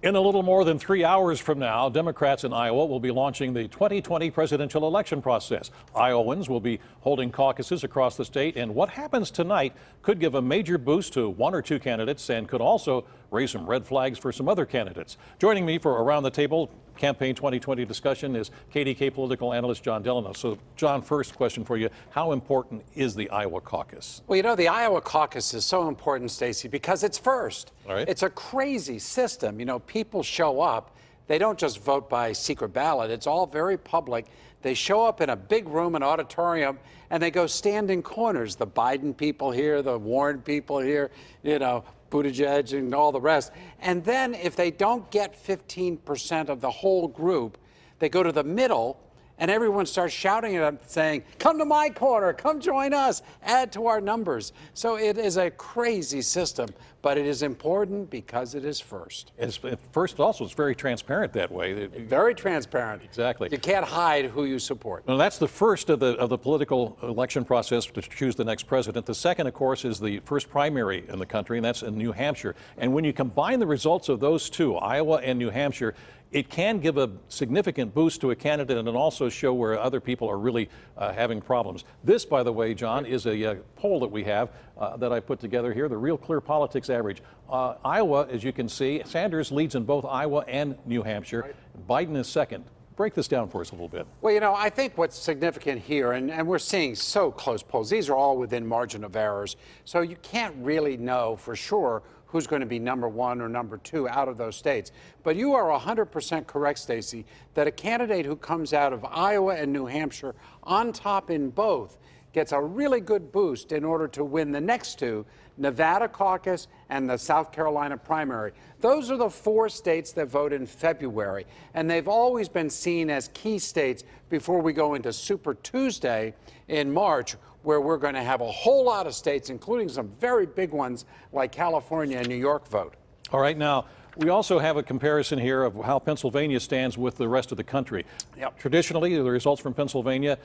In a little more than 3 hours from now, Democrats in Iowa will be launching the 2020 presidential election process. Iowans will be holding caucuses across the state, and what happens tonight could give a major boost to one or two candidates and could also raise some red flags for some other candidates. Joining me for Around the Table Campaign 2020 discussion is KDKA political analyst John Delano. So, John, first question for you. How important is the Iowa caucus? Well, you know, the Iowa caucus is so important, Stacy, because it's first. All right. It's a crazy system. You know, people show up. They don't just vote by secret ballot. It's all very public. They show up in a big room, an auditorium, and they go stand in corners. The Biden people here, the Warren people here, you know, Buttigieg and all the rest. And then if they don't get 15% of the whole group, they go to the middle and everyone starts shouting at them saying, come to my corner, come join us, add to our numbers. So it is a crazy system, but it is important because it is first. It's first, also, it's very transparent that way. Very transparent. Exactly. You can't hide who you support. Well, that's the first of the political election process to choose the next president. The second, of course, is the first primary in the country, and that's in New Hampshire. And when you combine the results of those two, Iowa and New Hampshire, it can give a significant boost to a candidate and also show where other people are really having problems. This, by the way, John, is a poll that we have that I put together here, the Real Clear Politics average. Iowa, as you can see, Sanders leads in both Iowa and New Hampshire. Right. Biden is second. Break this down for us a little bit. Well, you know, I think what's significant here, and we're seeing so close polls, these are all within margin of errors, so you can't really know for sure who's going to be number one or number two out of those states. But you are 100% correct, Stacy, that a candidate who comes out of Iowa and New Hampshire on top in both gets a really good boost in order to win the next two, Nevada caucus and the South Carolina primary. Those are the four states that vote in February, and they've always been seen as key states before we go into Super Tuesday in March, where we're going to have a whole lot of states, including some very big ones like California and New York, vote. All right, now, we also have a comparison here of how Pennsylvania stands with the rest of the country. Yep. Traditionally, the results from Pennsylvania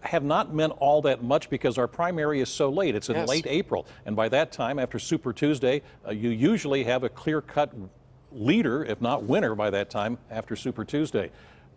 have not meant all that much because our primary is so late. It's in late April. And by that time, after Super Tuesday, you usually have a clear-cut leader, if not winner, by that time after Super Tuesday.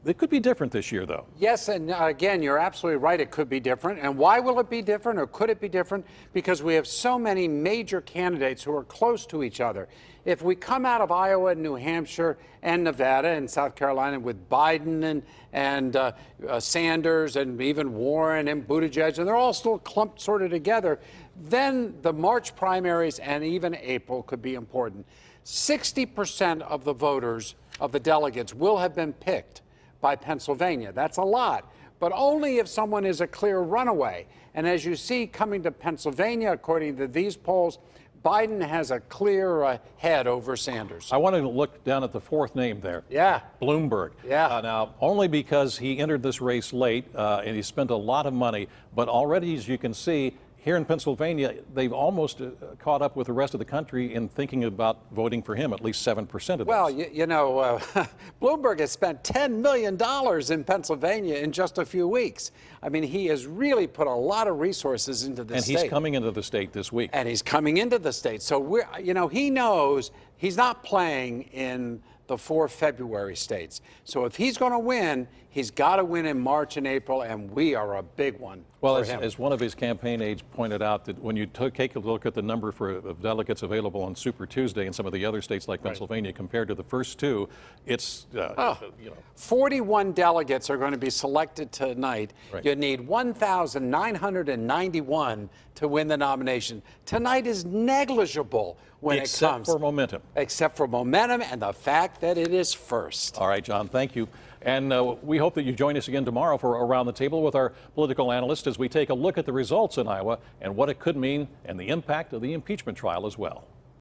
It could be different this year, though. Yes, and again, you're absolutely right. It could be different. And why will it be different, or could it be different? Because we have so many major candidates who are close to each other. If we come out of Iowa and New Hampshire and Nevada and South Carolina with Biden and Sanders and even Warren and Buttigieg, and they're all still clumped sort of together, then the March primaries and even April could be important. 60% of the voters, of the delegates, will have been picked by Pennsylvania. That's a lot, but only if someone is a clear runaway. And as you see coming to Pennsylvania, according to these polls, Biden has a clear head over Sanders. I wanted to look down at the fourth name there. Yeah. Bloomberg. Yeah. Now, only because he entered this race late and he spent a lot of money, but already, as you can see, here in Pennsylvania, they've almost caught up with the rest of the country in thinking about voting for him, at least 7% of this. Well, you know, Bloomberg has spent $10 million in Pennsylvania in just a few weeks. I mean, he has really put a lot of resources into the state. And he's coming into the state this week. And he's coming into the state. So, you know, he knows he's not playing in the 4 February states. So if he's going to win, he's got to win in March and April, and we are a big one. Well, for him. as one of his campaign aides pointed out, that when you take a look at the number of delegates available on Super Tuesday in some of the other states like Pennsylvania compared to the first two, it's, you know. 41 delegates are going to be selected tonight. Right. You need 1,991 to win the nomination. Tonight is negligible when it comes. Except for momentum. Except for momentum and the fact that it is first. All right, John, thank you. And we hope that you join us again tomorrow for Around the Table with our political analyst as we take a look at the results in Iowa and what it could mean and the impact of the impeachment trial as well.